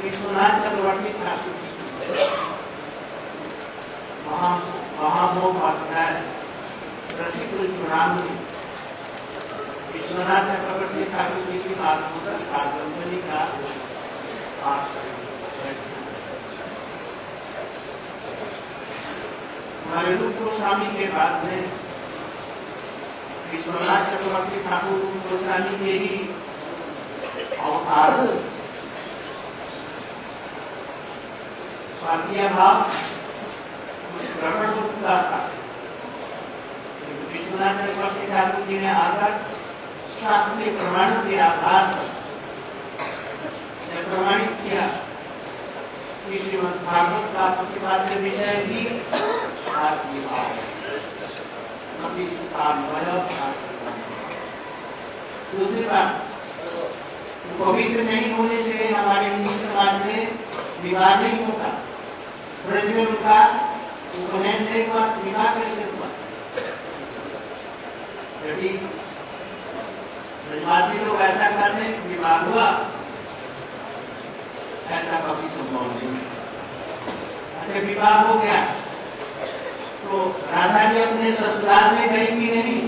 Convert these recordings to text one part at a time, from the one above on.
विश्वनाथ चक्रवर्ती ठाकुर महामोपाध्याय प्रसिद्ध चुनावी विश्वनाथ चक्रवर्ती ठाकुर जी की बात होकर कादम्बरी का घरेलू गोस्वामी के बाद में विश्वनाथ चक्रवर्ती ठाकुर गोस्वामी के ही अवतार स्वाध्याय भाव प्रकट होता था। विश्वनाथ चक्रवर्ती ठाकुर जी ने आकर शास्त्रीय प्रमाण के आधार पर प्रमाणित किया कि श्रीमद् भागवत का प्रतिपाद्य विषय भी दूसरी बात, पवित्र नहीं होने से हमारे हिंदू समाज से विवाह नहीं होता। ब्रज में उनका उपनयन नहीं हुआ, विवाह कैसे हुआ? यदि ब्रजवासी लोग ऐसा कहते हैं विवाह हुआ, ऐसा कभी संभव नहीं। अच्छा, विवाह हो गया तो राधा जी अपने ससुराल में गई कि नहीं?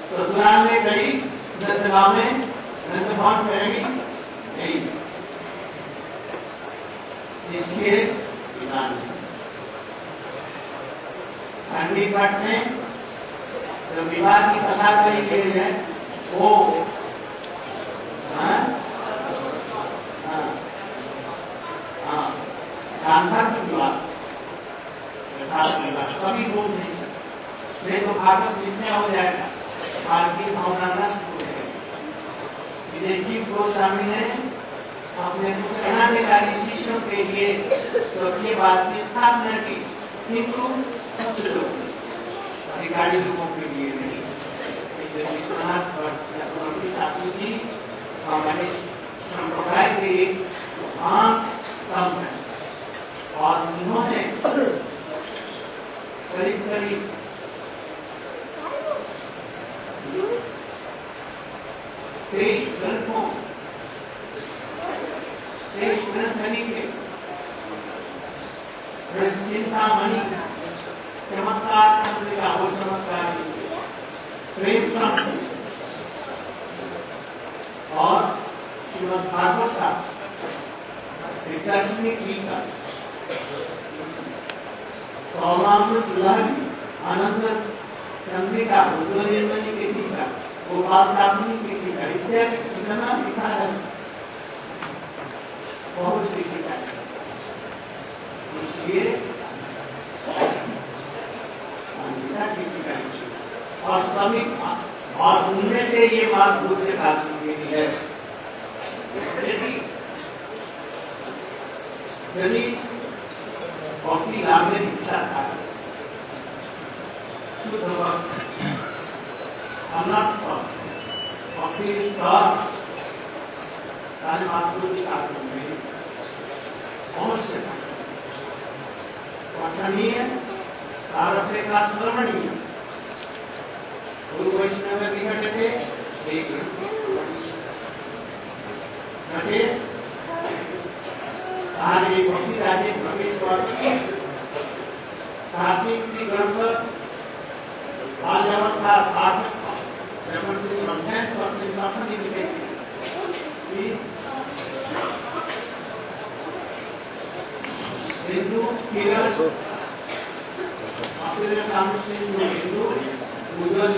ससुराल में गई, नंदगांव में नंदभवन करेगी नहीं। इसलिए खंडी पाठ में जो विवाह की कथा कही गई है वो सांघर्ष विवाह कभी बोल नहीं सकते, तो भागवत मिथ्या हो जाएगा, भारतीय भावना नष्ट हो जाएगी। विदेशी गोस्वामी ने अपने सेनाधिकारी शिष्यों के लिए तो ये बात की स्थापना की, किंतु कुछ लोग अधिकारी लोगों के लिए नहीं। विश्वनाथ चक्रवर्ती ठाकुर जी हमारे संप्रदाय के एक महान संत हैं और उन्होंने करीब करीब 23 ग्रंथों, 23 ग्रंथ लिखे। चिंतामणि चमत्कार का वो चमत्कार प्रेम और श्रीमद् भागवत का दार्शनिक टीका, सौमामृत लहरी, आनंद चंद्रिका, उज्ज्वलमणि के टीका, गोपाल सामनी के टीका, इससे इतना लिखा है, बहुत सी टीका है। इसलिए और सभी और उनमें से ये बात दूसरे बातों के लिए है। यदि अपनी लाभ में इच्छा था अवश्य पठनीय, आरभ्य का स्मरणीय, गुरु वैष्णव निकट के एक आज एक भक्ति राजे प्रवेश कार्तिक ग्रंथ बाल्यावस्था हिंदू हिंदू उज्ज्वल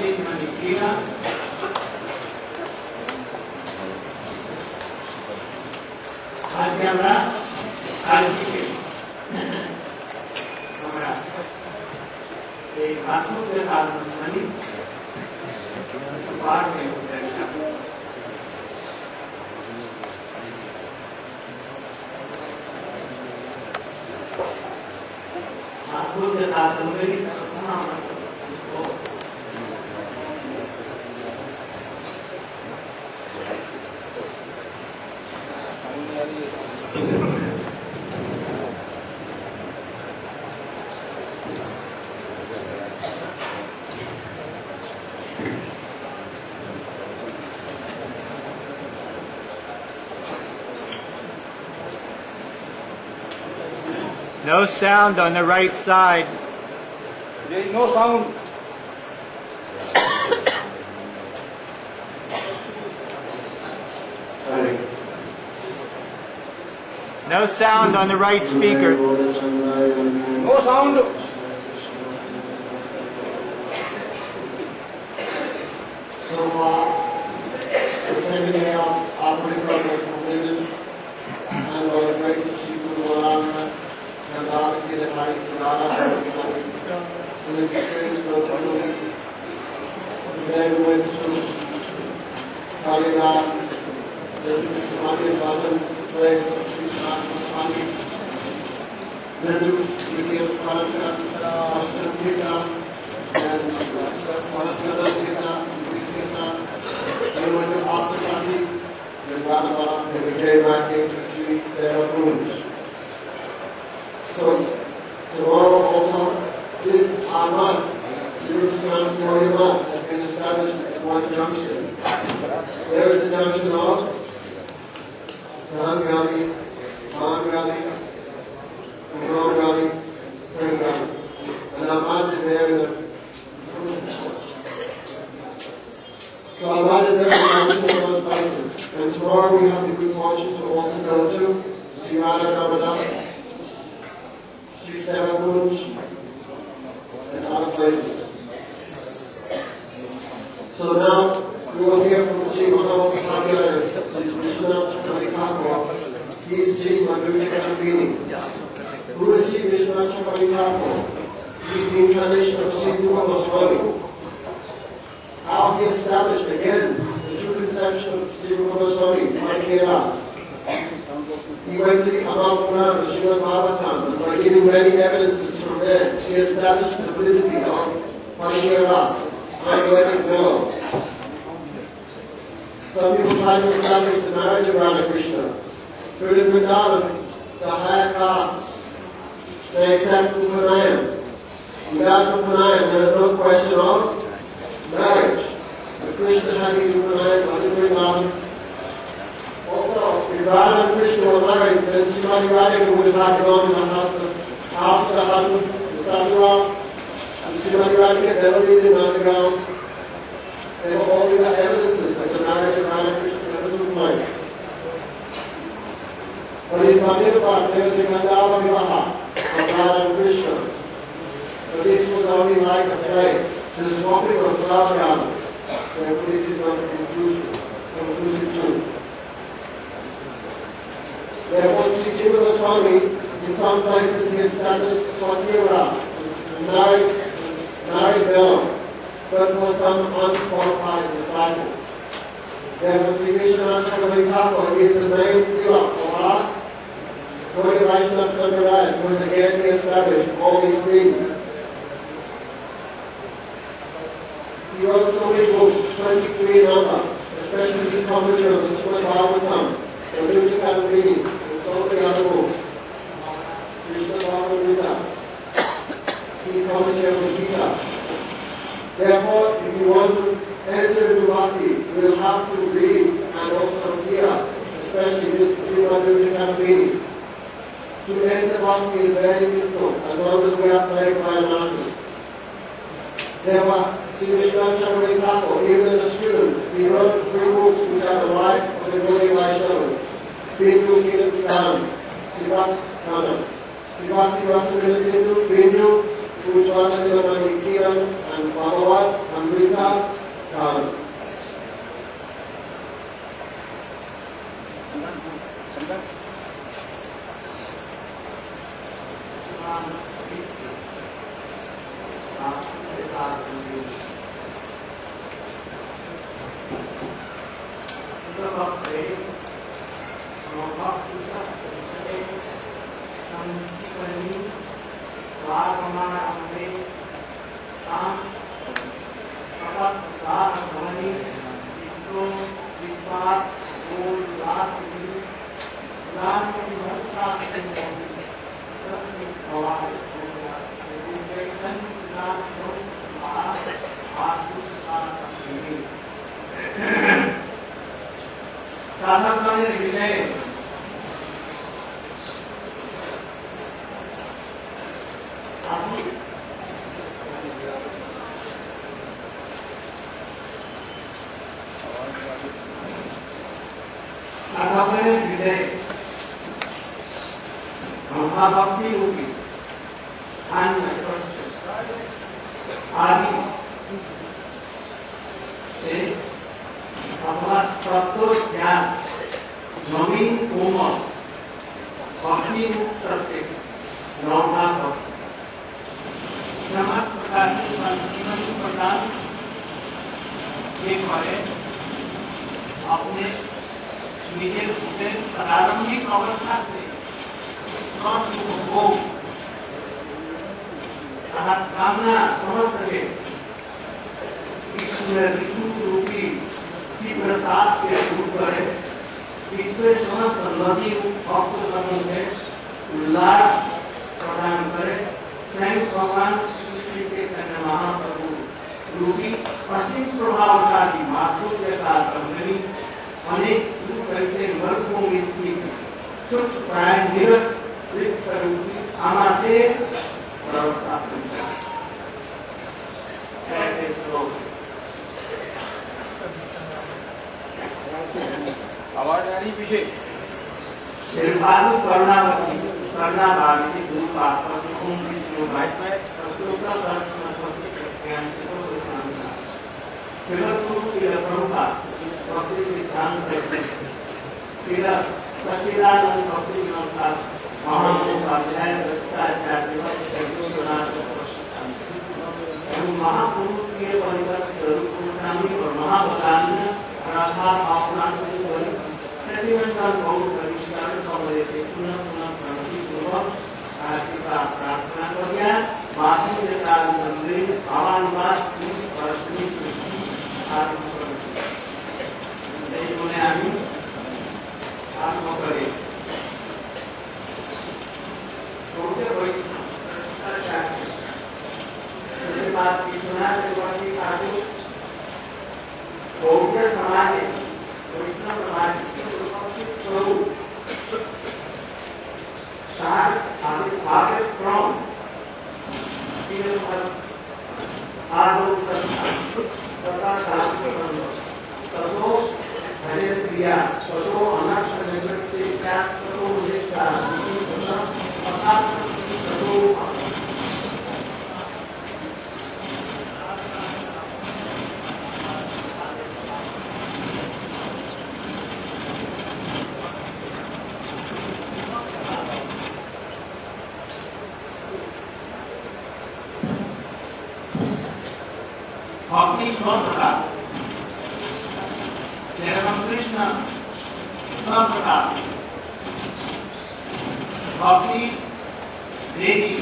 कीरा आज कालजी के हमारा एक आत्म के साथ मनी बाहर में आत्म के साथ No sound on the right side. There is no sound. No sound on the right speaker. No sound. The seminary of operating was completed, and by the grace of Shiva Malana, and God did it high Sonata, and the grace of the Today we went to Kalidan, the Swami Bhajan, place of Sri Sanatana Swami, then we did Pastor Gita, and Pastor Gita, and when you after Sati, then Bhagavad, then we came back into Sri Sarah Rooms. So, tomorrow also, this Ahmad, Sirusman Morimat, has been established as one junction. There is the junction of Nahan Valley, Spring Valley. And Ahmad is there in the So Ahmad is there in the junction of those places. And tomorrow we have the good fortune to also go to Sri Radha Damodar, Sri Seva Kunj, and other places. So now we will hear from the Chief of the Popular, Sri Vishwanath Chakravarti Thakur. He is Chief Madhurya Kanapini. Who is Sri Vishwanath Chakravarti Thakur? He is the incarnation of Sri Rupa Goswami. How he established again the true conception of Sri Rupa Goswami, Madhyaras. He went to the Amal Puran, the Srimad Bhagavatam, and by giving many evidences from there, he established the validity of Madhyaras. Ayurvedic law. Some people try to establish the marriage of Radha Krishna. But in Vrindavan, the higher castes, they accept Upanayam. Without Upanayam, there is no question of marriage. If Krishna had been Upanayam, but in Vrindavan, also, if Radha and Krishna were married, then Srimati Radhika would have had to go to the house of the husband, the son-in-law. Srimati Radhika never needed an underground. There were all these evidences that the marriage of Radha Krishna never took place. But in Bhamirabhat, there was the Gandhava Vivaha of Radha and Krishna. But this was only like a play. The swapping of flower garments. Therefore, this is not a conclusive truth. Therefore, Sri Jiva Goswami, in some places, he established Swatiyaras, married Bella, but for some unqualified disciples. Therefore, Sri Vishwanath Chakravarti Thakur is the main pillar of our Gaudiya Vaishnava Sampradaya, who has again established all these things. He wrote so many books, 23 number, especially his commentary on the Srimad Bhagavatam, the Vimti Kadavini, and so many other books. Krishna Bhagavad Gita. He commentary on the Gita. Therefore, if you want to enter into Bhakti, you will have to read and also hear, especially this Srimad Vimti Kadavini. To enter Bhakti is very difficult, as long as we are playing by an artist. Therefore, Sri Vishwanath Chakravarti Thakur, even as a student, he wrote 3 books which are the life of the Gaudiya Vaishnavas. Bindu Kiran Karan, Sivat Kana, Sivati Rasamrita Sindhu, Bindu, Ujjvalanila Kiran, and Bhagavat, Amrita, Karan. महाभक्ति रूपी ध्यान में आदि से अपना तत्व ज्ञान जमीन कोमल भक्ति मुक्त करके लौटा कर समाज प्रकार जीवन प्रकार अपने निजे प्रारंभिक अवस्था से कामना समझ सके इसमें ऋतु रूपी तीव्रता से दूर करे ईश्वर समस्त नदी भक्त समूह में उल्लास प्रदान करे स्वयं भगवान श्री चैतन्य महाप्रभु रूपी पश्चिम प्रभावशाली माधुर्य का संगनी अनेक करके वर्षों में सूक्ष्म प्राय निरत रूपी हमारे प्रवक्ता आवाज आ रही पीछे निर्वाणु कर्णावती कर्णावाली गुरु पास भाई में प्रमुखा प्रकृति ध्यान करते सचिदानंद भक्ति नमस्कार महामोपाध्याय महापुरुष के परिवर्त स्वरूप और महाबलान्य राधा प्रतिबंधन बहुत परिष्कार समय से पुनः पुनः प्रगति पूर्वक आरती का प्रार्थना करिया माधुर्य के कारण मंदिर भावानुवाद बौद्ध समाज वैष्णव समाज के स्वरूप भक्ति प्रकार कृष्ण प्रकार भक्ति देवी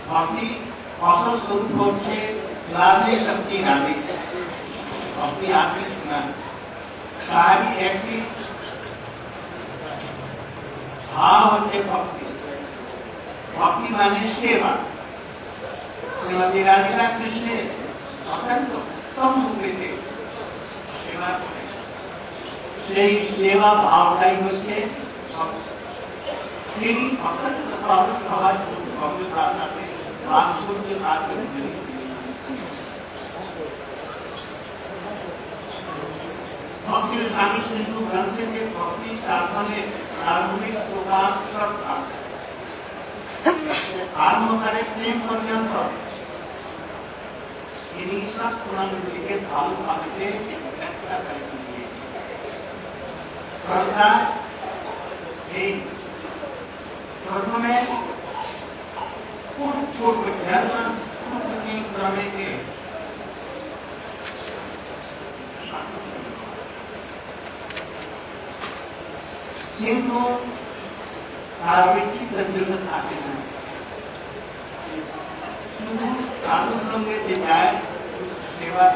भक्ति असल स्वरूप से लाभे शक्ति नादी भक्ति आपने सुना सारी ऐसी भाव होते भक्ति भक्ति माने सेवा श्रीमती राधिका कृष्ण अत्यंत उत्तम रूपे सेवा भावदायी होते भक्ति स्वामी सिंधु ग्रंथ के भक्ति शास्त्र में प्रारंभिक आरंभ करे प्रेम पर्यंत के भाव भागे व्याख्या करेंगे प्रथमे पूर्व दर्शन क्रमे के किंतु आवृत्ति कंजूसन आते हैं अनुसंगे से जाए सेवा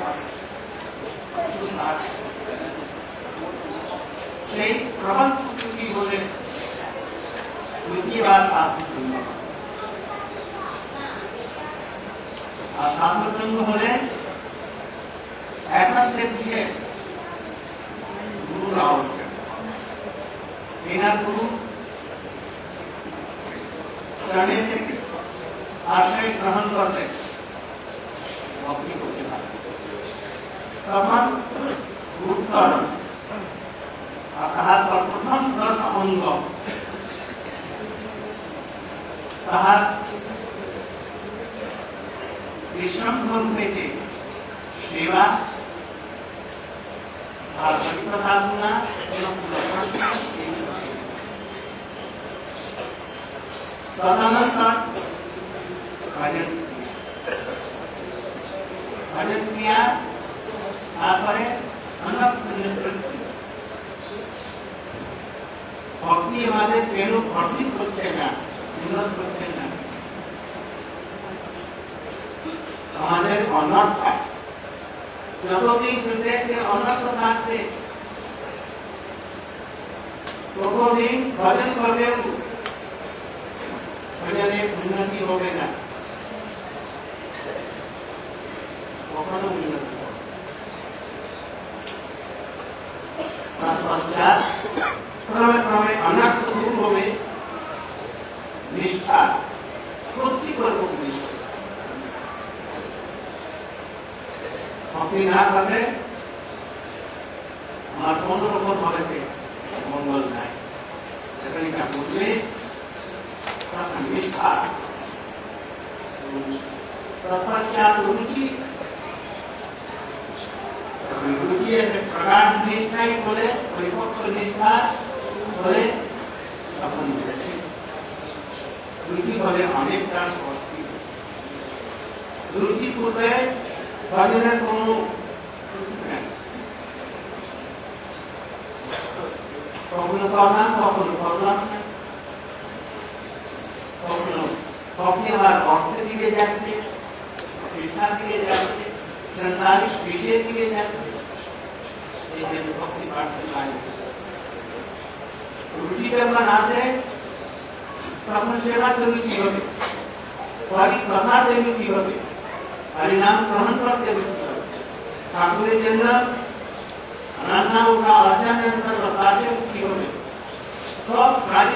से प्रबल की बोले द्वितीय बात साधु संग होले ऐसा से दिए गुरु आवश्यक बिना गुरु करने से आश्रय ग्रहण करते अपनी को प्रथम गुरुकरण अर्थात प्रथम 10 अंग তাহার বিসম্ভন থেকে সেবা আর হরিকথাগুনা এবং তদনন্তর ভজন ভজন ক্রিয়া তারপরে ভক্তি আমাদের কেন ভর্তি করছে না উন্নত করছে না আমাদের অনর্থ যতদিন শুনতে অনর্থ থাকছে ততদিন ভজন করলেও ভজনে উন্নতি হবে না কখনো উন্নতি হবে তার পশ্চাৎ ক্রমে ক্রমে অনর্থ দূর হবে নিষ্ঠা সত্যি করব নিষ্ঠা ভক্তি না করলে আমার কোন রকম ভাবে মঙ্গল নাই সেটা বুঝলে নিষ্ঠা তৎপশ্চাৎ রুচি রুচি প্রকাশ নিষ্ঠাই বলে পরিপক্ষ নিষ্ঠা বলে তখন রুচি বলে অনেকটা শক্তি রুচি পূর্বে ভজনের কোন কখনো করলাম কখনো করলাম না কখনো কখনো আবার অর্থের দিকে যাচ্ছে শিক্ষার দিকে যাচ্ছে সংসারিক বিষয়ের দিকে যাচ্ছে এই জন্য ভক্তি বাড়তে পারে রুচি যখন আসে তখন সেবাতে রুচি হবে হরি কথাতে রুচি হবে हरिनाम ग्रहण करते ठाकुर जन्म अनन्ना उठा अर्जन बताते उसकी हो सब कार्य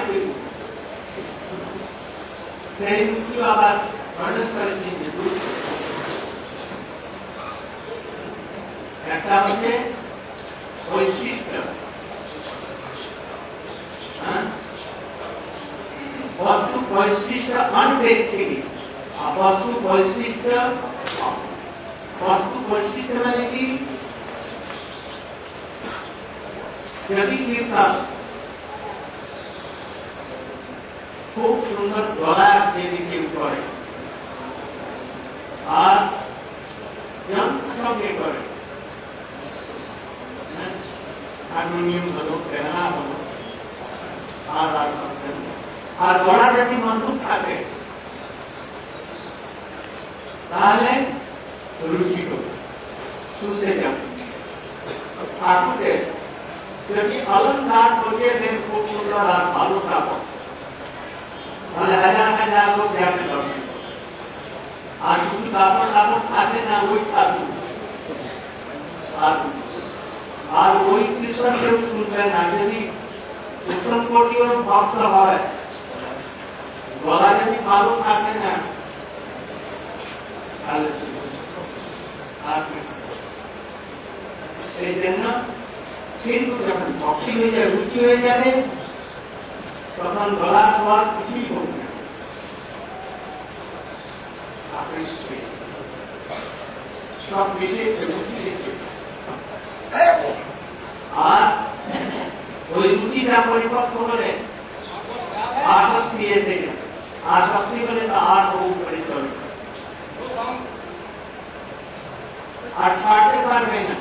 সেই মুক্তি আবার প্রকাশ করে দিয়েছে একটা হচ্ছে বৈশিষ্ট্য বস্তু বৈশিষ্ট্য অনব্যক্তিক वस्तु वैशिष्ट माने की यदि कीर्तन खूब सुंदर गला के ऊपर और यंत्र करे हारमोनियम हलो कहना हलो और गला यदि मजबूत থাকে তাহলে রুচি হবে শুনতে যাবে ঠাকুরের যদি অলঙ্কার বসিয়ে দেন খুব সুন্দর আর ভালো কাপড় তাহলে হাজার হাজার লোক যাবে দর্শন আর শুধু কাপড় কাপড় থাকে না ওই ঠাকুর আর ওই কৃষ্ণ কেউ শুনবে না যদি উত্তম কোটিও ভক্ত হয় গলা যদি ভালো থাকে না এই জন্য কিন্তু যখন ভক্তি হয়ে যাবে রুচি হয়ে যাবে তখন গলা হওয়ার কিছুই হবে না সব বিশেষ আর ওই রুচিটা পরিপক্ক হলে আসক্তি এসে যাবে আসক্তি হলে তা আর বহু পরিচয় আর ছাড়তে পারবে না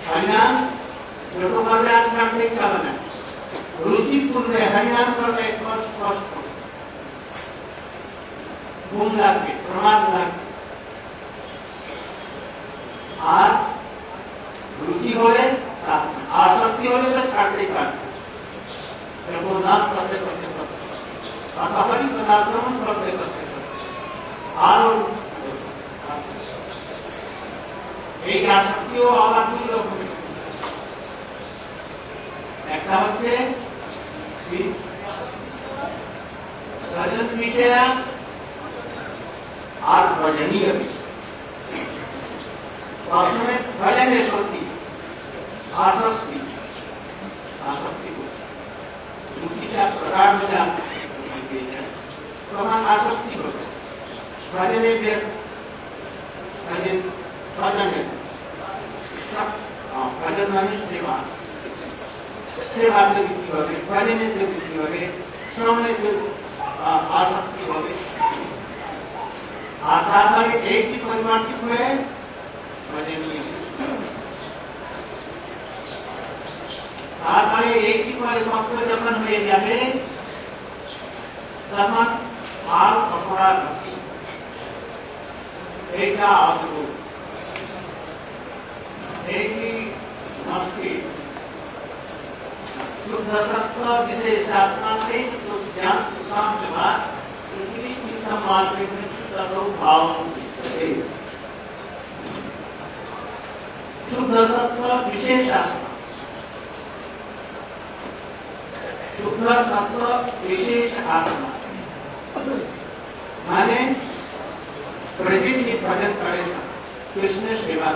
হরিনাম যত করবে আর ছাড়তে পারবে না রুচি পূর্বে হরিনাম করবে কষ্ট ঘুম লাগবে প্রমাদ লাগবে আর রুচি হলে আসক্তি হলে তো ছাড়তেই পারবে নাম করতে করতে করতে পাশাপাশি পদার্থন করতে করতে আরো এই আসক্তিও আবার দুই রকমের একটা হচ্ছে ভজন বিষয়া আর ভজনীয় প্রথমে ভজনের শক্তি আসক্তি আসক্তি দুটিটা প্রকার হলে तमाम आसक्ति होते भजने व्यस्त भजन भजन भजन माने सेवा सेवा वृत्ति होगी भजने वृत्ति होगी श्रवणे आसक्ति होगी आधार एक ही परिमाण की हुए भजनीय তারপরে এই কি করে মস্ত যখন হয়ে যাবে তখন আর অপরাধ হবে এইটা অদ্ভুত এই মস্তি शुद्ध सत्व विशेष आत्मा से ज्ञान सुखाम के बाद पृथ्वी की समाज में भाव शुद्ध सत्व विशेष आत्मा शुद्ध सत्व विशेष आत्मा माने प्रजित भजन करेगा कृष्ण सेवा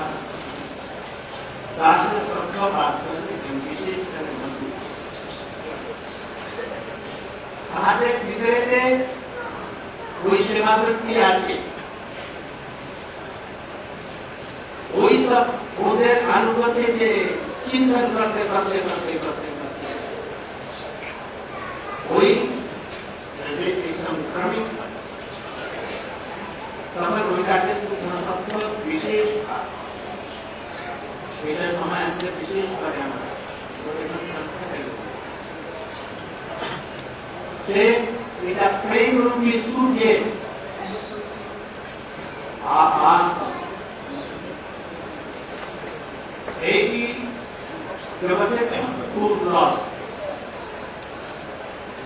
दास सत्व भास्कर विशेष আমাদের ভিতরে ওই সেবা বৃত্তি আছে ওই সব ওদের আনুগত্যে যে চিন্তন করতে করতে করতে করতে ওই সংক্রমিত তখন ওইটাকে সত্য বিশেষ সেটার সময় আমাদের বিশেষ করে আমরা से এটা প্রেম রূপী সূর্যে এইটি জগতের দুর্লভ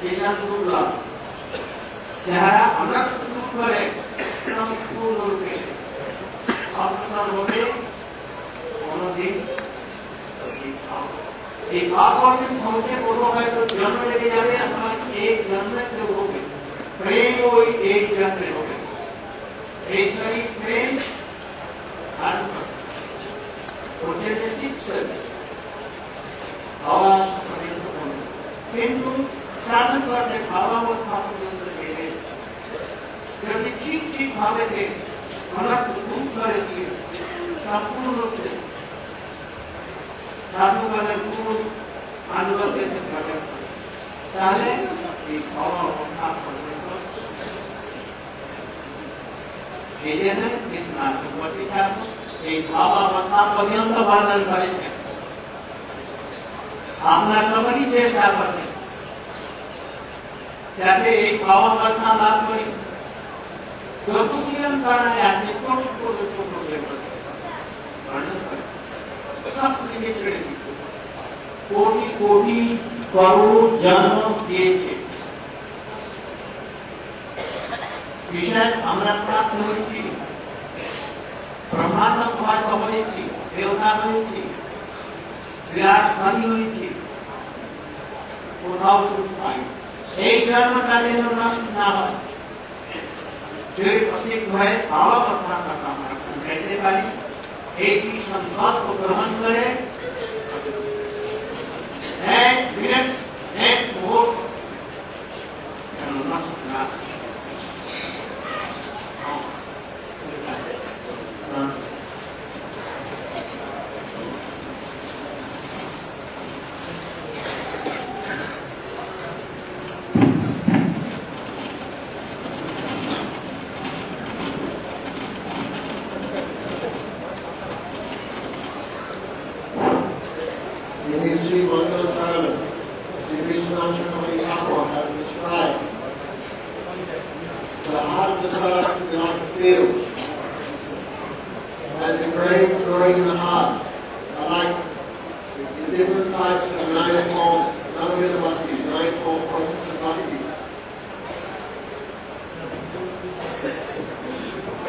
যেটা দুর্লভ যারা আমরা সুখ করে সম্পূর্ণরূপে অবসরভাবে কোনদিন एक अकर्मित पहुंचे वो है तो जन्म लेके जावे अथवा एक जन्म से हो गए प्रेम वही एक जन्म हो गए ऐश्वरी प्रेम आवाज किंतु साधन करते भावा व यदि ठीक ठीक भावे थे हमारा खूब करे संपूर्ण रूप से साधु वाले गुरु अनुगत তাহলে এই খাওয়া অবস্থা এই জন্য এই খাওয়া অবস্থা পর্যন্ত বর্ণন করেছে আমরা সবারই চেষ্টা করছি যাতে এই খাওয়া অবস্থা লাভ করি যতগুলি কারণে আছে ছোট ছোট ছোট বর্ণন করে कोटि कोटि करोड़ जन्म दिए विषय আমরা প্রাপ্ত হয়েছি ব্রহ্মাণ্ড ভয় হয়েছি দেবতা হয়েছি বিরাট ধনী হয়েছি কোথাও সুখ পাই এই জন্মটা যেন নষ্ট না হয় যে প্রত্যেক ভয়ে ভাবা কথা আমরা कहते পারি एक ही संकल्प ग्रहण करे एक मिनट एक vote In his Sri Mangala Charan, Sri Krishnachandra Thakur has described the heart desire to not feel and the brain storing in the heart are like the different types of ninefold Navavidamati, ninefold process of bhakti.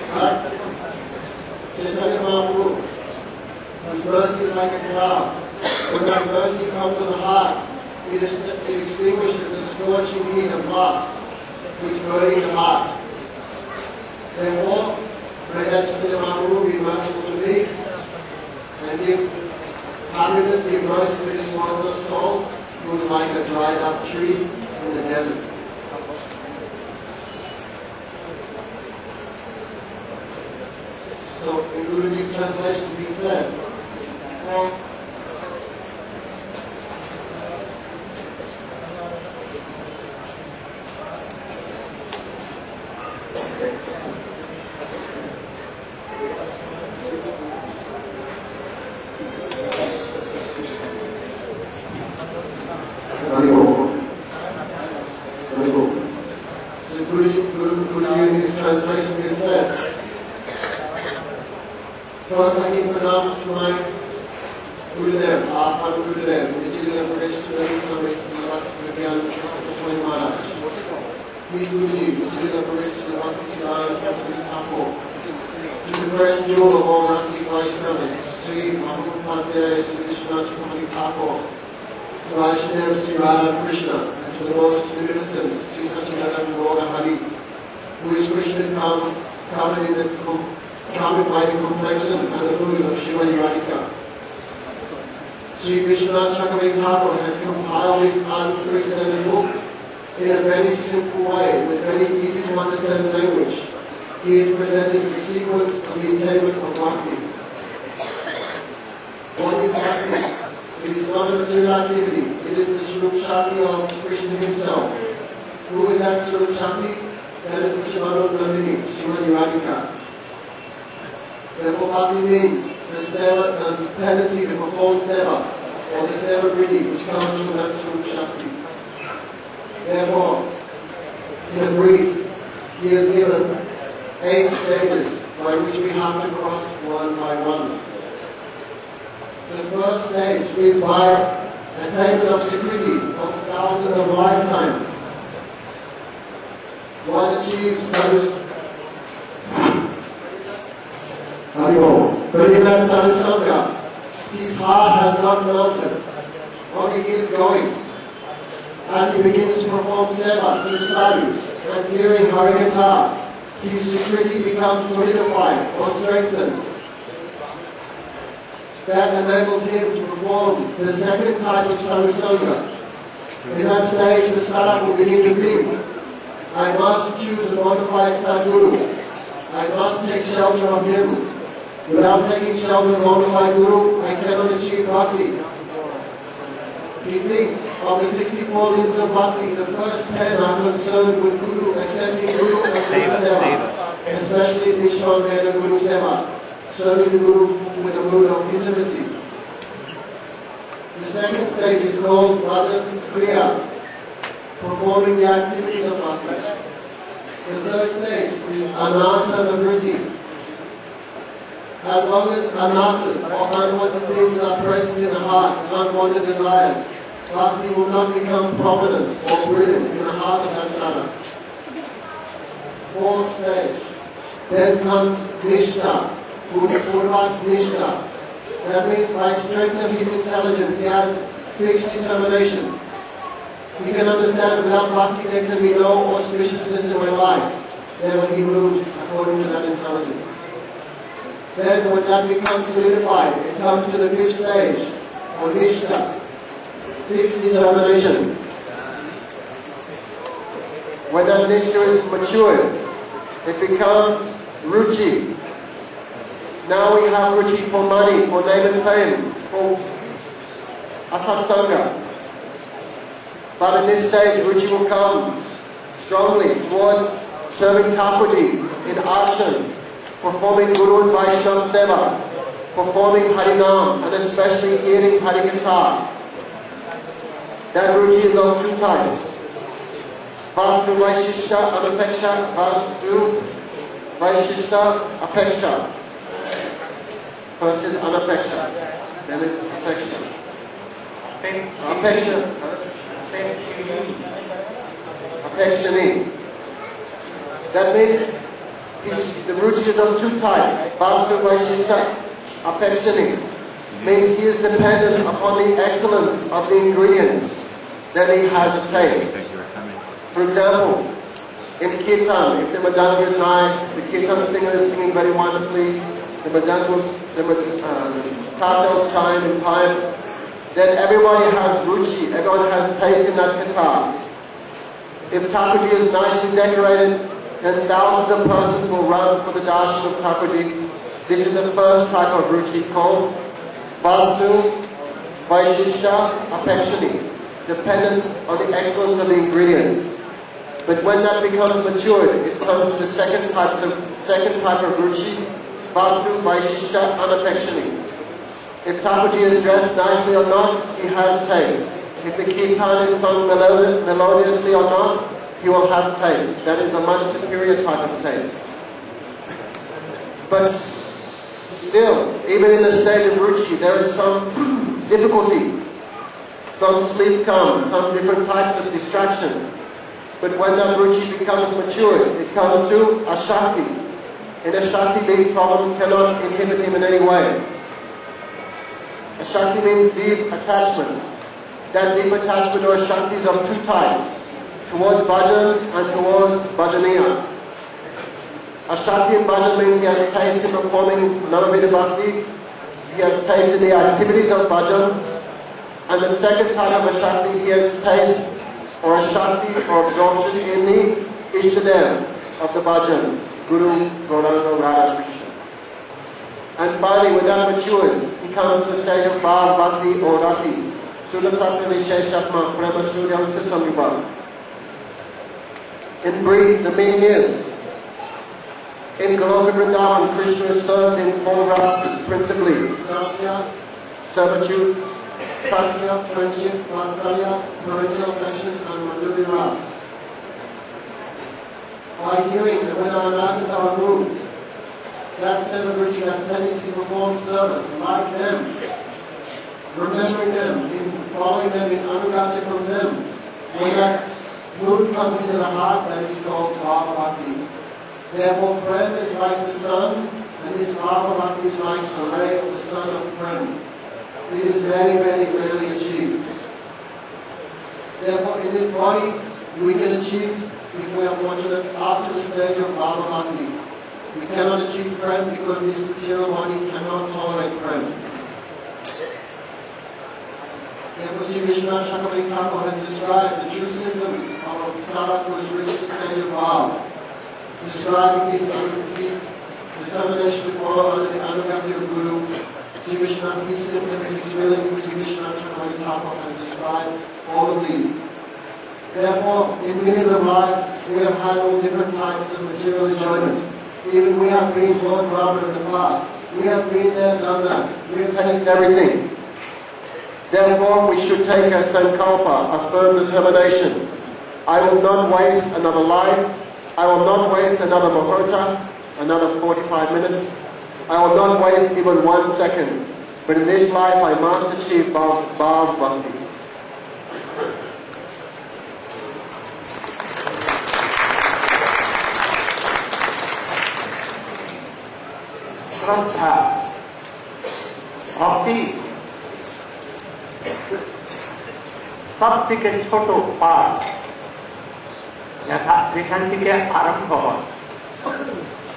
But Chaitanya Mahaprabhu, his mercy is like a cloud. When that mercy comes to the heart, it extinguishes the scorching heat of lust which is burning the heart. Therefore, may that Chaitanya Mahaprabhu be merciful to me and give happiness, be merciful to this wondrous soul who is like a dried up tree in the desert. translation be said. Guruji's translation is said. First, I can pronounce to my Gurudev, Apan Gurudev, Vijayanagar Pradesh Swami Vijnana Swami Maharaj. Please Guruji, Vijayanagar Pradesh Swami Thakur. To the first jewel of all Nasi Vaishnavas, Sri Mahmood Pandey, Sri Vishwanath Swami Thakur. To Vaishnav Sri Radha Krishna, and to the most magnificent Sri Satchidananda Gaura Hari, who is Krishna covered by the complexion and the mood of Shrimati Radhika. Sri Vishwanath Chakravarti Thakur has compiled this unprecedented book in a very simple way, with very easy to understand language. He is presenting the sequence of the attainment of Bhakti. What is Bhakti? It is not a material activity. It is the Swarup Shakti of Krishna himself. Who is that Swarup Shakti? That is the Shrimati Nandini, Shrimati Radhika. Therefore, Bhakti means the seva and tendency to perform seva, or the seva vritti, which comes from that Swarup Shakti. Therefore, in brief, he has given 8 stages by which we have to cross one by one. The first stage is by attainment of security of thousands of lifetimes. One achieves sadhu. But in that sadhusanga, his heart has not melted, only he is going. As he begins to perform seva to the sadhus and hearing Harikatha, his security becomes solidified or strengthened. That enables him to perform the second type of sadhusanga. In that stage, the sadhak will begin to think, I must choose a bona fide sadguru. I must take shelter of him. Without taking shelter of a bona fide guru, I cannot achieve bhakti. He thinks of the 64 limbs of bhakti, the first 10 are concerned with guru, accepting guru and guru seva, especially Vishwamena Guru Seva, serving the guru with a mood of intimacy. The second stage is called Bhajan Kriya, performing the activities of bhakti. The third stage is Anartha Vritti. As long as anathas or unwanted things are present in the heart, unwanted desires, bhakti will not become prominent or brilliant in the heart of that sadhak. Fourth stage. Then comes Nishta, Purvat Nishta. That means by strength of his intelligence, he has fixed determination. He can understand without bhakti there can be no auspiciousness in my life. Then when he moves according to that intelligence. Then when that becomes solidified, it comes to the fifth stage, or Nishta, fixed determination. When that Nishta is matured, it becomes Ruchi. Now we have Ruchi for money, for name and fame, for asatsanga. But in this stage, Ruchi will come strongly towards serving Thakurji in action, performing Guru and Vaishnava Seva, performing Harinam, and especially hearing Harikatha. That Ruchi is of 2 types. Vastu Vaishishta Anapeksha, Vastu Vaishishta Apeksha. First is Anapeksha, then is Apeksha. Apeksha. Apekshani. That means the Ruchi is of 2 types. Vastu Vaishishta Apekshani means he is dependent upon the excellence of the ingredients that he has attained. For example, in Kirtan, if the Madanga is nice, the Kirtan singer is singing very wonderfully, the Madangas, the Tatels chime in time, then everybody has Ruchi, everyone has taste in that Katha. If Thakurji is nicely decorated, then thousands of persons will run for the darshan of Thakurji. This is the first type of ruchi called Vastu Vaishishta Apekshani, dependence on the excellence of the ingredients. But when that becomes matured, it comes to the second type of ruchi, Vastu Vaishishta Anapekshani. If Thakurji is dressed nicely or not, he has taste. If the kirtan is sung melodiously or not, he will have taste. That is a much superior type of taste. But still, even in the stage of ruchi, there is some difficulty. Some sleep comes, some different types of distraction. But when that ruchi becomes matured, it comes to Ashakti. In Ashakti, these problems cannot inhibit him in any way. Ashakti means deep attachment. That deep attachment or Ashakti is of two types, towards bhajan and towards bhajaniya. Ashakti in bhajan means he has taste in performing Navamida Bhakti, he has taste in the activities of bhajan, and the second type of Ashakti, he has taste or Ashakti or absorption in the Ishtadev of the bhajan, Guru, Gauranga, Radha, Krishna. And finally, when that matures, he comes to the stage of Bhav, Bhakti or Rati, Sulasatma Visheshatma, Prema Suryam Samyubha. In brief, the meaning is, in Goloka Vrindavan, Krishna is served in four rasas, principally Dasya, servitude, Satya, friendship, Vatsalya, parental affection, and Madhurya ras. By hearing that when our nagas are removed, that celebrity that tends to perform service, like them, remembering them, in following them, in anugata from them, when that mood comes into the heart, that is called Bhava Bhakti. Therefore, Prem is like the sun, and this Bhava Bhakti is like the ray of the sun of Prem. It is very, very rarely achieved. Therefore, in this body, we can achieve, if we are fortunate, after the stage of Bhava Bhakti. We cannot achieve Prem because this material body cannot tolerate Prem. Therefore, Sri Vishwanath Chakravarti Thakur has described the true symptoms of sadhak who has reached the stage of Bhava, describing his determination to follow under the anugati of Guru. Sri Vishwanath, his symptoms, his feelings, Sri Vishwanath Chakravarti Thakur has described all of these. Therefore, in many of the lives, we have had all different types of material enjoyment. Even we have been Lord Brahma in the past. We have been there, done that. We have tasted everything. Therefore, we should take a sankalpa, a firm determination. I will not waste another life. I will not waste another muhurta, another 45 minutes. I will not waste even 1 second. But in this life, I must achieve Bhav Bhakti. श्रद्धा भक्ति सब থেকে ছোট পাঠ যেখান থেকে আরম্ভ হয়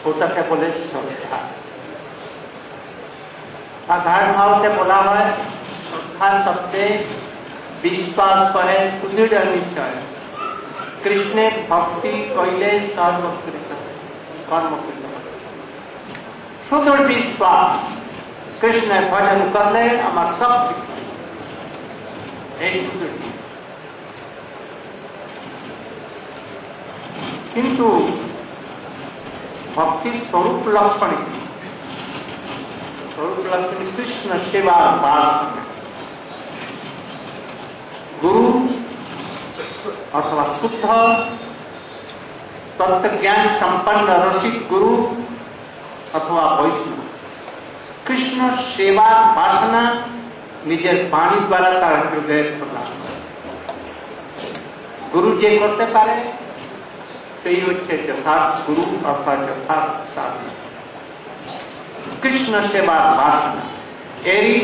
ওটাকে বলে শ্রদ্ধা। সাধারণ ভাবে বলা হয় শ্রদ্ধা শব্দে বিশ্বাস করে সুদৃঢ় নিশ্চয় কৃষ্ণের ভক্তি কইলে সর্বকৃত কর্মকৃত সুদূর বিশ্বাস কৃষ্ণের ভজন করলে আমার সব এই সুদূর। কিন্তু ভক্তির স্বরূপ লক্ষণ কৃষ্ণ সেবা পাঠ গুরু অথবা শুদ্ধ তত্ত্বজ্ঞান সম্পন্ন রসিক গুরু অথবা বৈষ্ণব কৃষ্ণ সেবার বাসনা নিজের বাণী দ্বারা তার হৃদয়ে প্রকাশ করে। গুরু যে করতে পারে সেই হচ্ছে যথার্থ গুরু অথবা যথার্থ সাধু। কৃষ্ণ সেবার বাসনা এরই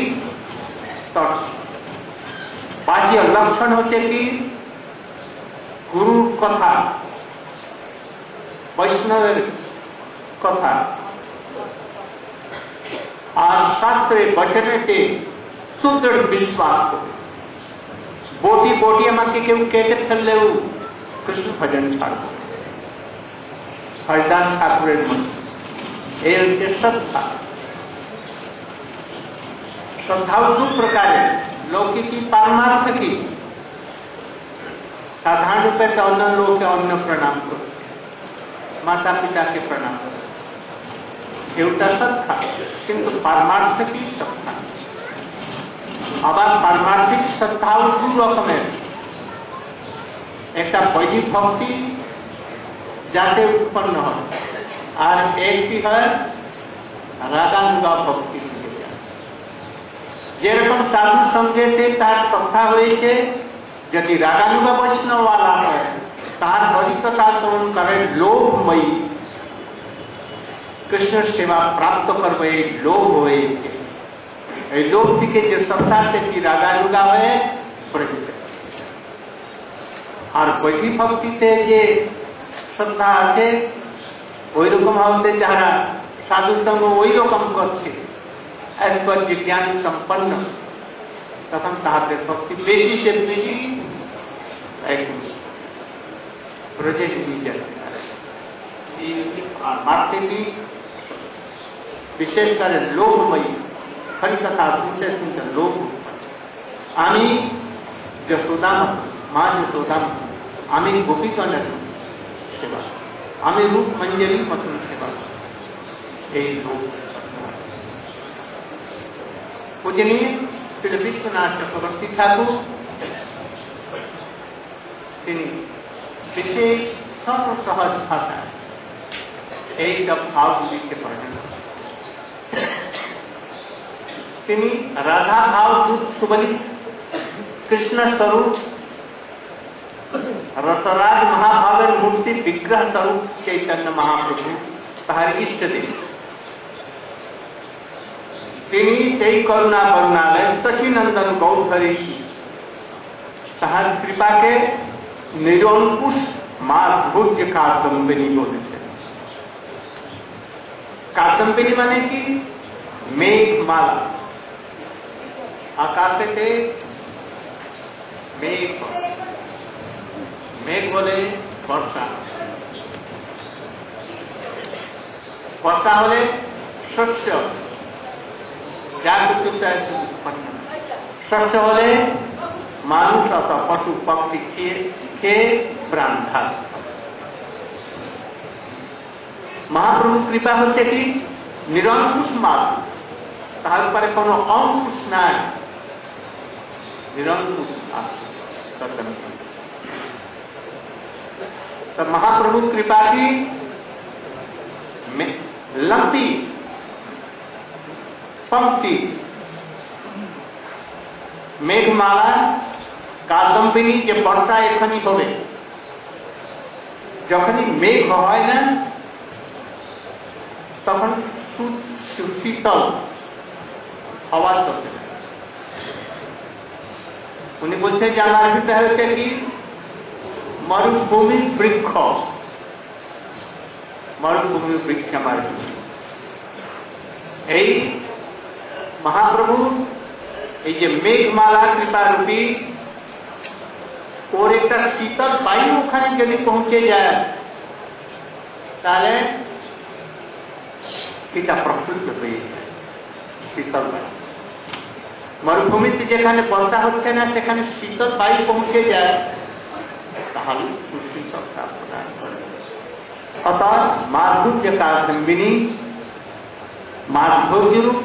বাহ্য লক্ষণ হচ্ছে কি গুরুর কথা বৈষ্ণবের কথা আর শাস্ত্রের বচনেতে সুদৃঢ় বিশ্বাস করে বটি বটি আমাকে কেউ কেটে ফেললেও কৃষ্ণ ভজন ছাড়ব হরিদাস ঠাকুরের মধ্যে এই হচ্ছে শ্রদ্ধা। श्रद्धाओं दो प्रकार लौकिकी पारमार्थिकी साधारण रूपे तो अन्न लोग के अन्न प्रणाम करो माता पिता के प्रणाम करो एवटा श्रद्धा किंतु पारमार्थिकी श्रद्धा আবার পারমার্থিক শ্রদ্ধাও দু রকমের একটা বৈদিক ভক্তি যাতে উৎপন্ন হয় আর একটি হয় রাগানুগা ভক্তি যেরকম সাধু সঙ্গেতে তার শ্রদ্ধা হয়েছে যদি রাগানুগা বৈষ্ণবওয়ালা হয় তার হরিকথা শ্রবণ করে লোভময়ী কৃষ্ণ সেবা প্রাপ্ত করবে এই লোভ হয়েছে এই লোভ থেকে যে শ্রদ্ধা সেটি রাগানুগা হয়ে পড়ে যেতে আর বৈদিক ভক্তিতে যে শ্রদ্ধা আছে ওই রকম হতে যারা সাধু সঙ্গ ওই রকম করছে একবার যে জ্ঞান সম্পন্ন তখন তাহাদের ভক্তি বেশি সে বেশি প্রজেক্ট নিয়ে যাচ্ছে আর মার্কেটিং বিশেষ করে লোভময়ী हरिकथा सुनते सुनते लोग आमी यशोदाम माँ यशोदाम आमी गोपीगणेर सेवा आमी रूप मंजरी मतन सेवा এই লোক पूजनीय श्री विश्वनाथ चक्रवर्ती ठाकुर তিনি বিশেষ সহজ ভাষায় এই সব ভাবগুলিকে বর্ণনা তিনি রাধা ভাব দুধ সুবলিত কৃষ্ণ স্বরূপ রসরাজ মহাভাবের মূর্তি বিগ্রহ স্বরূপ চৈতন্য মহাপ্রভু তাহার ইষ্টদেব তিনি সেই করুণা করুণালয় শচীনন্দন গৌধরী তাহার কৃপাকে নিরঙ্কুশ মাধুর্য কাদম্বিনী বলেছেন কাদম্বিনী মানে কি মেঘমালা আকাশেতে মেঘ মেঘ বলে বর্ষা বর্ষা হলে শস্য যা কিছু উৎপন্ন শস্য হলে মানুষ অথবা পশু পক্ষী খেয়ে প্রাণ ধার মহাপ্রভু কৃপা হচ্ছে কি নিরঙ্কুশ মাল তাহার উপরে কোন অঙ্কুশ নাই निरंकुश तो महाप्रभु कृपा की लंबी पंक्ति मेघमाला कादम्बिनी के वर्षा एखनी হবে যখনই মেঘ হয় না তখন শীতল হাওয়া চলছে উনি বলছেন যে আমার ভিতরে হচ্ছে কি মরুভূমির বৃক্ষ আমার এই মহাপ্রভু এই যে মেঘমালা কৃপারূপী ওর একটা শীতল বায়ু ওখানে যদি পৌঁছে যায় তাহলে এটা প্রফুল্ল হয়ে যায় শীতল বায়ু মরুভূমিতে যেখানে বর্ষা হচ্ছে না সেখানে শীতল বায়ু পৌঁছে যায় তাহলে সুশীতলতা প্রদান করে অর্থাৎ মাধুর্য কাদম্বিনী মাধুর্যরূপ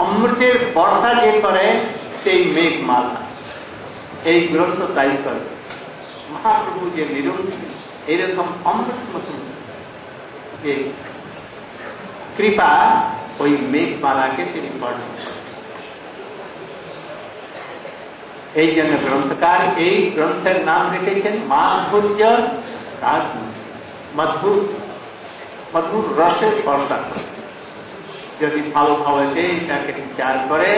অমৃতের বর্ষা যে করে সেই মেঘমালা এই গ্রন্থ তাই করে মহাপ্রভু যে নিরঙ্কুশ এরকম অমৃত মতন যে কৃপা ওই মেঘমালাকে তিনি বর্ণন করেন এই জন্য গ্রন্থকার এই গ্রন্থের নাম রেখেছেন মাধুর্য মধুর মধুর রসের বর্ষা যদি ভালোভাবে এটাকে বিচার করে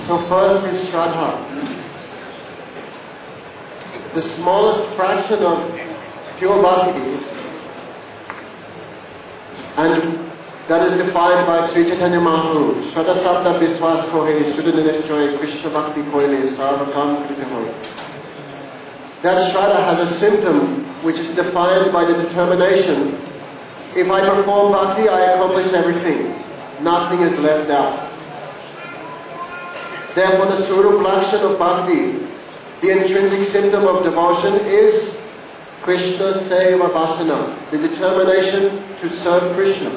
So first is Shraddha. the smallest fraction of pure bhakti, and that is defined by Sri Chaitanya Mahaprabhu. Shraddha Sabda Vishwas Kohe, Shuddha Nishchoy, Krishna Bhakti Koile, Sarvakam Kriti Hoy. That Shraddha has a symptom which is defined by the determination. If I perform bhakti, I accomplish everything. Nothing is left out. Therefore, the Swarup Lakshan of bhakti, the intrinsic symptom of devotion, is Krishna Seva Vasana, the determination to serve Krishna.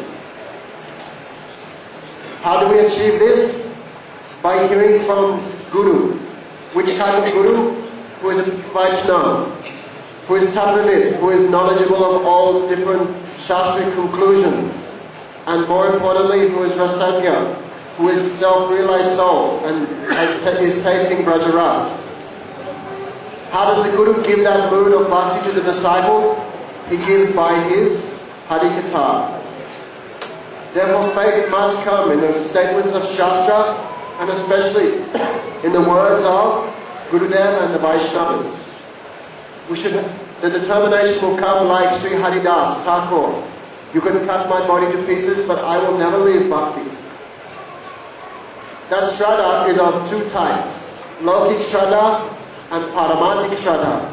How do we achieve this? By hearing from Guru. Which type of Guru? Who is a Vaishnava, who is Tattvavid, who is knowledgeable of all different Shastric conclusions, and more importantly, who is Rasagya, who is self-realized soul and is tasting Brajaras. How does the Guru give that mood of bhakti to the disciple? He gives by his Harikatha. Therefore, faith must come in the statements of Shastra, and especially in the words of Gurudev and the Vaishnavas. The determination will come like Sri Haridas Thakur. You can cut my body to pieces, but I will never leave bhakti. That Shraddha is of two types, Lokik Shraddha and Paramatik Shraddha.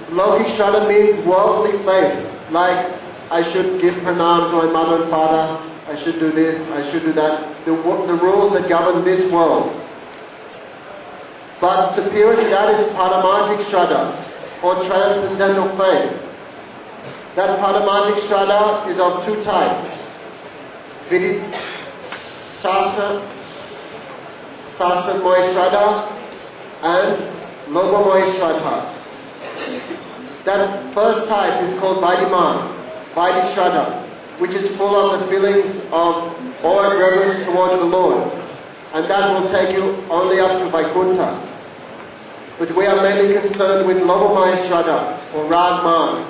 Lokik Shraddha means worldly faith, like I should give pranam to my mother and father, I should do this, I should do that, the rules that govern this world. But superior to that is Paramatik Shraddha, or transcendental faith. That Paramatik Shraddha is of two types, Sasanmoy Shraddha and Lobamoy Shraddha. That first type is called Vaidiman, Vaidi Shraddha, which is full of the feelings of awe and reverence towards the Lord. And that will take you only up to Vaikuntha. But we are mainly concerned with Lobamaya Shraddha, or Ragman.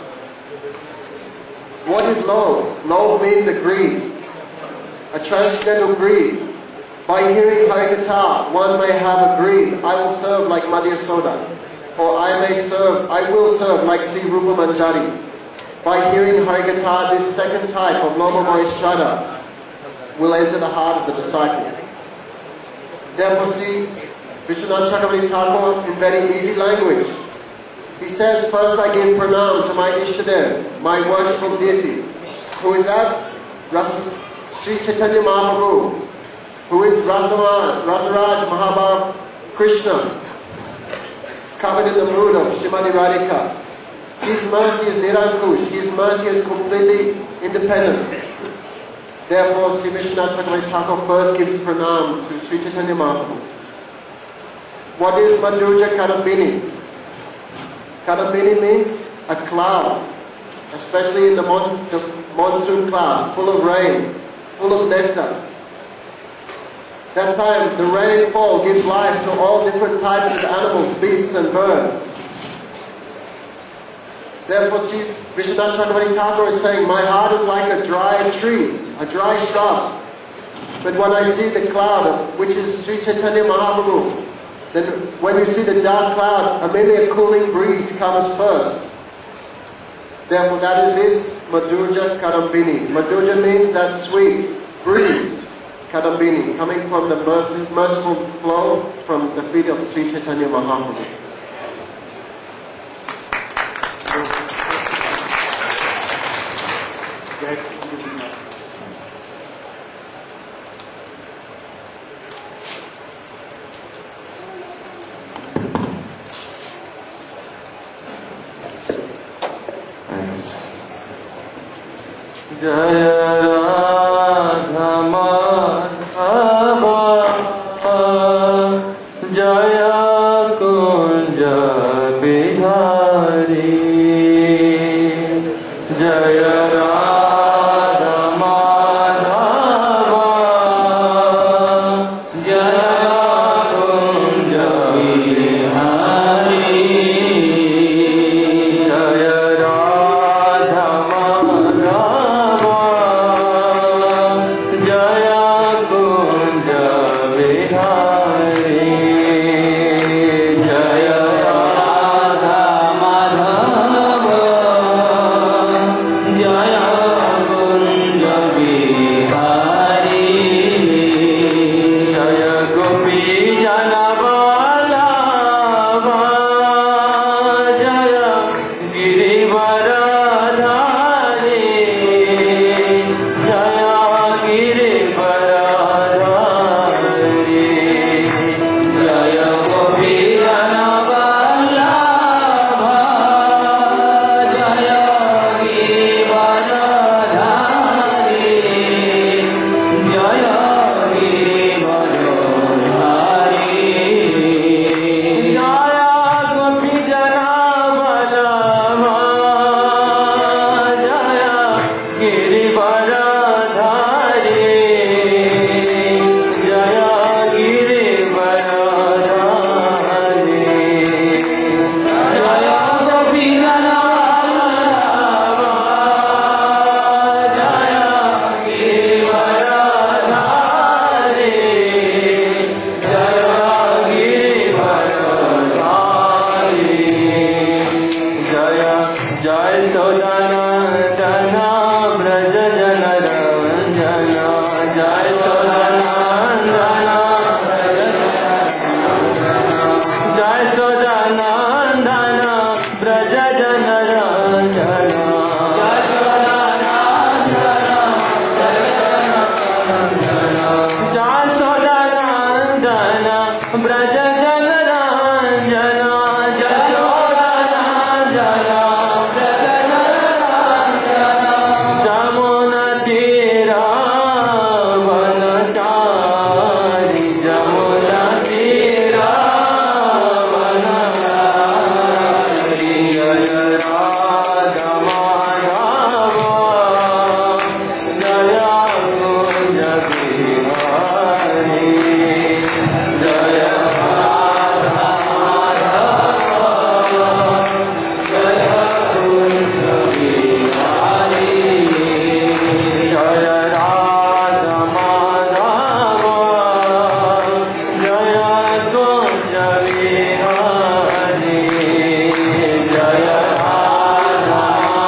What is Lob? Lob means a greed, a transcendental greed. By hearing Harikatha, one may have a greed. I will serve like Madhya Soda, or I will serve like Sri Rupa Manjari. By hearing Harikatha, this second type of Lobamaya Shraddha will enter the heart of the disciple. Therefore, see Vishwanath Chakravarti Thakur in very easy language. He says, first I give pranam to my Ishtadev, my worshipful deity. Who is that? Sri Chaitanya Mahaprabhu. Who is Rasaraj Mahabhav Krishna, covered in the mood of Srimati Radhika. His mercy is Nirankush, his mercy is completely independent. Therefore, Sri Vishwanath Chakravarti Thakur first gives pranam to Sri Chaitanya Mahaprabhu. What is Madhurya Kadambini? Kadambini means a cloud, especially in the monsoon cloud, full of rain, full of nectar. That time, the rainfall gives life to all different types of animals, beasts and birds. Therefore, Sri Vishwanath Chakravarti Thakur is saying, my heart is like a dry tree, a dry shrub. But when I see the cloud, which is Sri Chaitanya Mahaprabhu, then when you see the dark cloud, immediately a cooling breeze comes first. Therefore, that is this Madhurya Kadambini. Madhurya means that sweet breeze. Kadambini, coming from the merciful flow from the feet of Sri Chaitanya Mahaprabhu. Jaya Radha Madhava Jaya Kunja Bihari Jaya Radha Madhava Jaya Kunja Bihari Jaya Radha Madhava Braj जन रंजना यशोदा नंदना ब्रज जन रंजना जमुना तीरा वनचारी जमुना तीरा वनचारी जय राधा माधव जय कुंज बिहारी जय राधा माधव जय कुंज बिहारी जय राधा माधव जय कुंज बिहारी जय राधा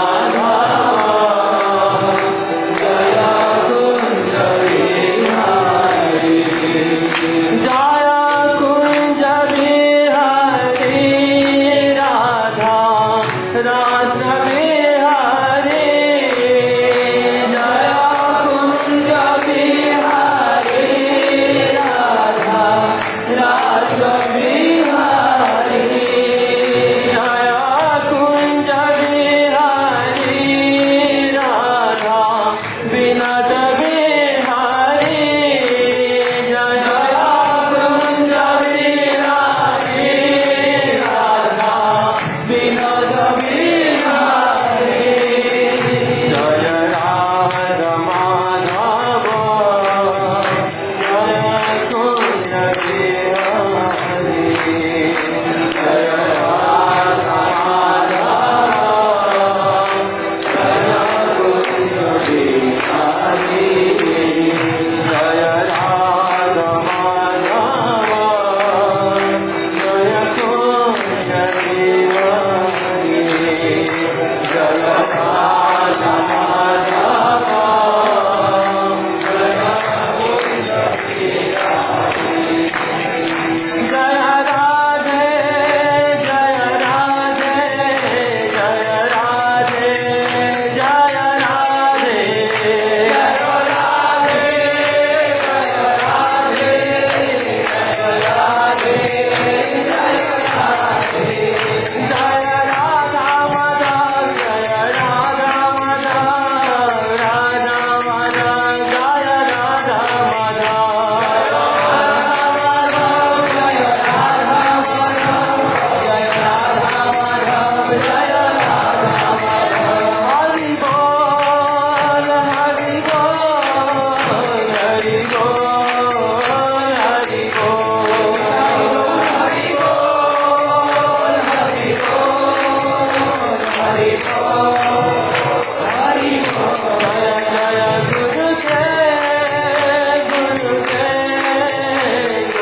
माधव जय कुंज बिहारी जय कुंज बिहारी राधा रस बिहारी जय कुंज बिहारी राधा रस बिहारी जय कुंज बिहारी राधा विनोद बिहारी जय कुंज बिहारी राधा विनोद बिहारी जय राधा माधव जय कुंज बिहारी जय राधा माधव जय कुंज बिहारी जय राधा माधव जय कुंज बिहारी जय राधा माधव जय कुंज बिहारी जय राधे जय राधे जय राधे जय राधे जय राधे जय राधे जय राधे जय राधा माधव जय राधा माधव राधा माधव जय राधा हरि बोल हरि बोल हरि बोल हरि बोल हरि बोल हरि बोल हरि बोल जय जय गुरुदेव गुरुदेव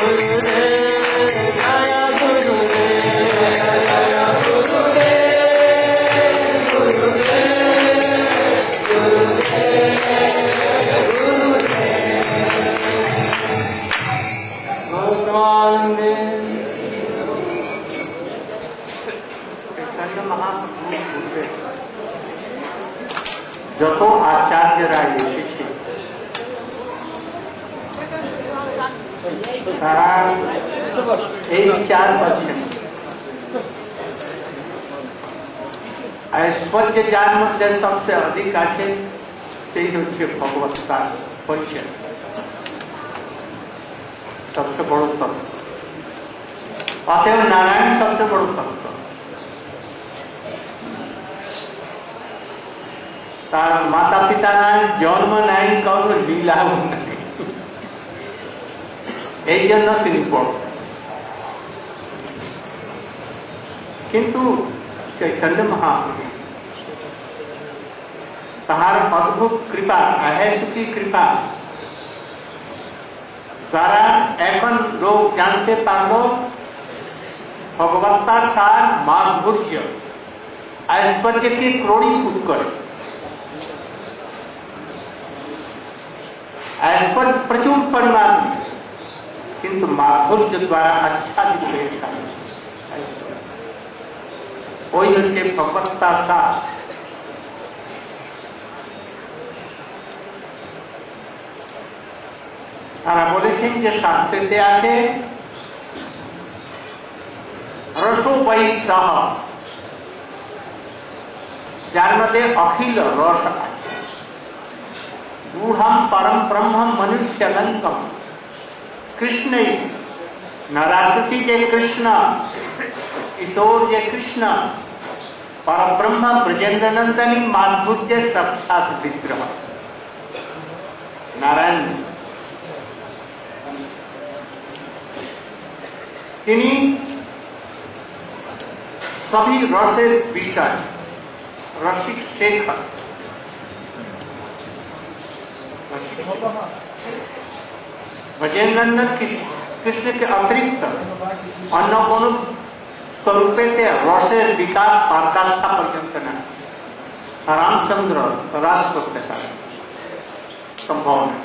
गुरुदेव जय गुरुदेव जय गुरुदेव भगवान चैतन्य महाप्रभु पूछे যত আচার্যরা এসেছে তারা এই বিচার করছেন ऐश्वर्य যার মধ্যে সবচেয়ে অধিক আছে সেই হচ্ছে ভগবৎতার পরিচয় সবচেয়ে বড় তত্ত্ব অতএব নারায়ণ সবচেয়ে বড় তত্ত্ব তার মাতা পিতা নাই জন্ম নাই কারোর লীলাও নাই এই জন্য তিনি বড় কিন্তু চৈতন্য মহাপ্রভু তাহার অদ্ভুত কৃপা অহেতুকী কৃপা দ্বারা এখন লোক জানতে পারল ভগবত্তার সার মাধুর্য ঐশ্বর্যকে ক্রোড়ীভূত করে ऐश्वर्य प्रचुर परिमाण में किंतु माधुर्य द्वारा आच्छादित हয়েছে ওই হচ্ছে ভগবত্তার সার তারা বলেছেন যে শাস্ত্রেতে আছে वै सह, যার মধ্যে অখিল রস আছে। গূঢ়ম পরম ব্রহ্ম মনুষ্যলঙ্কম, কৃষ্ণই নারায়ণী যে কৃষ্ণ, কিশোর যে কৃষ্ণ, পরব্রহ্ম ব্রজেন্দ্রনন্দনী মাধুর্য সাক্ষাৎ বিগ্রহ নারায়ণ। তিনি सभी रसेर विषय, रसिक शेखर, ब्रजेंद्रनंदन कृष्ण के अतिरिक्त अन्य कोनो स्वरूपे रसेर विकास पराकाष्ठा पर्यंत न रामचंद्र राज करते संभव नहीं,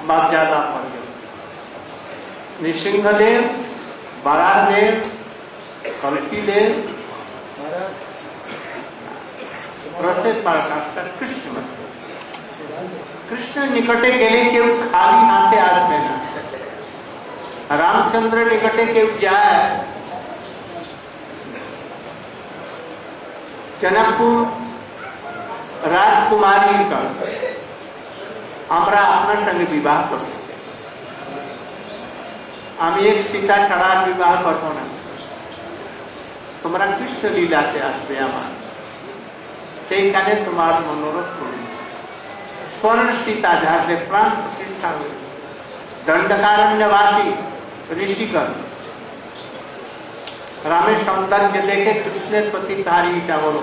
मर्यादा पर्यंत नृसिंहदेव, बराहदेव, कल्कीदेव रसे पराकाष्ठा कृष्ण। कृष्ण निकटे गेले केव खाली हाथे आसबे ना, रामचंद्र निकटे केव जाए जनकपुर राजकुमारी का আমরা আপনার সঙ্গে বিবাহ করতে চাই, আমি এক সীতা ছাড়া বিবাহ করব না, তোমরা কৃষ্ণ লীলাতে আসবে আমার, সেইখানে তোমার মনোরথ করবে। स्वर्ण सीता जहां से प्राण प्रतिष्ठा हुई, दंडकारण्यवासी ऋषिगण रामेर सौंदर्य देखे कृष्णेर प्रति तार इच्छा हलो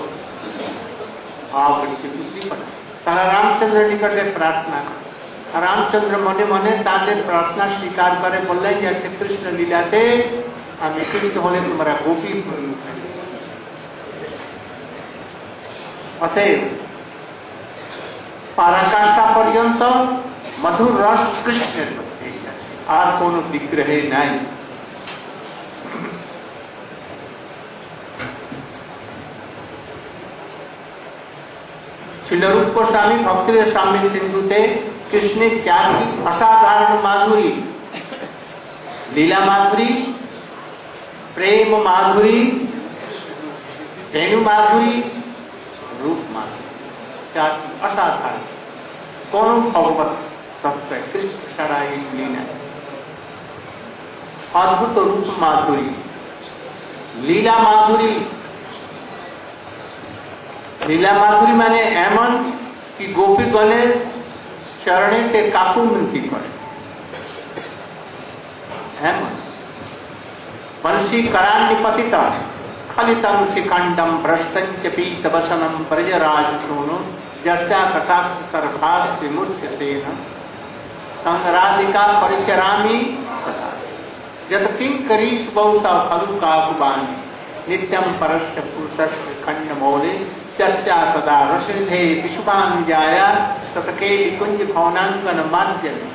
आवृत्ति बुद्धि पड़े, तारा रामचंद्र निकटे प्रार्थना करे। रामचंद्र मने मने ताদের प्रार्थना स्वीकार करे, बोलें যে कृष्ण লীলাতে আমি কৃষ্ণ হলে তোমরা গোপী হয়ে উঠবে। অতএব पराकाष्ठा पर्यंत मधुर रस कृष्णेर मध्य और कोनो विग्रह नहीं। श्रील रूप गोस्वामी भक्ति स्वामी सिंधुते कृष्ण क्या की असाधारण माधुरी, लीला माधुरी, प्रेम माधुरी, वेणु माधुरी, रूप माधुरी, असाधारण कौन भगवत तत्व है कृष्ण छड़ा लीला। अद्भुत रूप माधुरी, लीला माधुरी, लीला माधुरी माने एमन कि गोपी गले चरणे के काकुमिनती करे, एमन बंशी करान्निपतित खलितं शिखंडम भ्रष्टंच पीतवसनम प्रजराज शोनो जस्या कटाक्ष सर्भाग विमुच्यतेन संराधिका परिचरामि यत किंकरीश बहुसा खलु काकुबानि नित्यं परस्य पुरुषस्य खंडमौले जस्या सदा रसनिधे विशुभानुजाया ततके कुंज भवनांगन माध्यमे।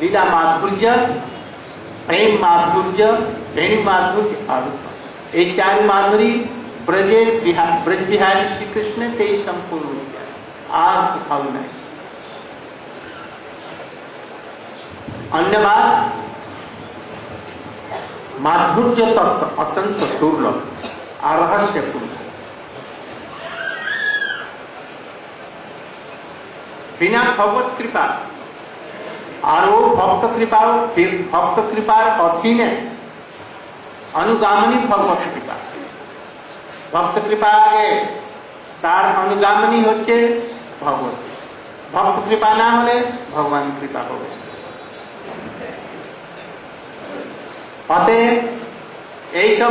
लीला माधुर्य, प्रेम माधुर्य, वेणु माधुर्य और ये चार माधुरी ब्रज बिहारी श्री कृष्ण ते संपूर्ण हो गया, आज फल नहीं। अन्य बात माधुर्य तत्व अत्यंत दुर्लभ और रहस्यपूर्ण, बिना भगवत कृपा और वो भक्त कृपार अधीने अनुगामिनी भगवत कृपा, भक्त कृपा आगे तार अनुगामिनी होच्छे भगवत, भक्त कृपा ना होले भगवान कृपा होबे। अतएव এই সব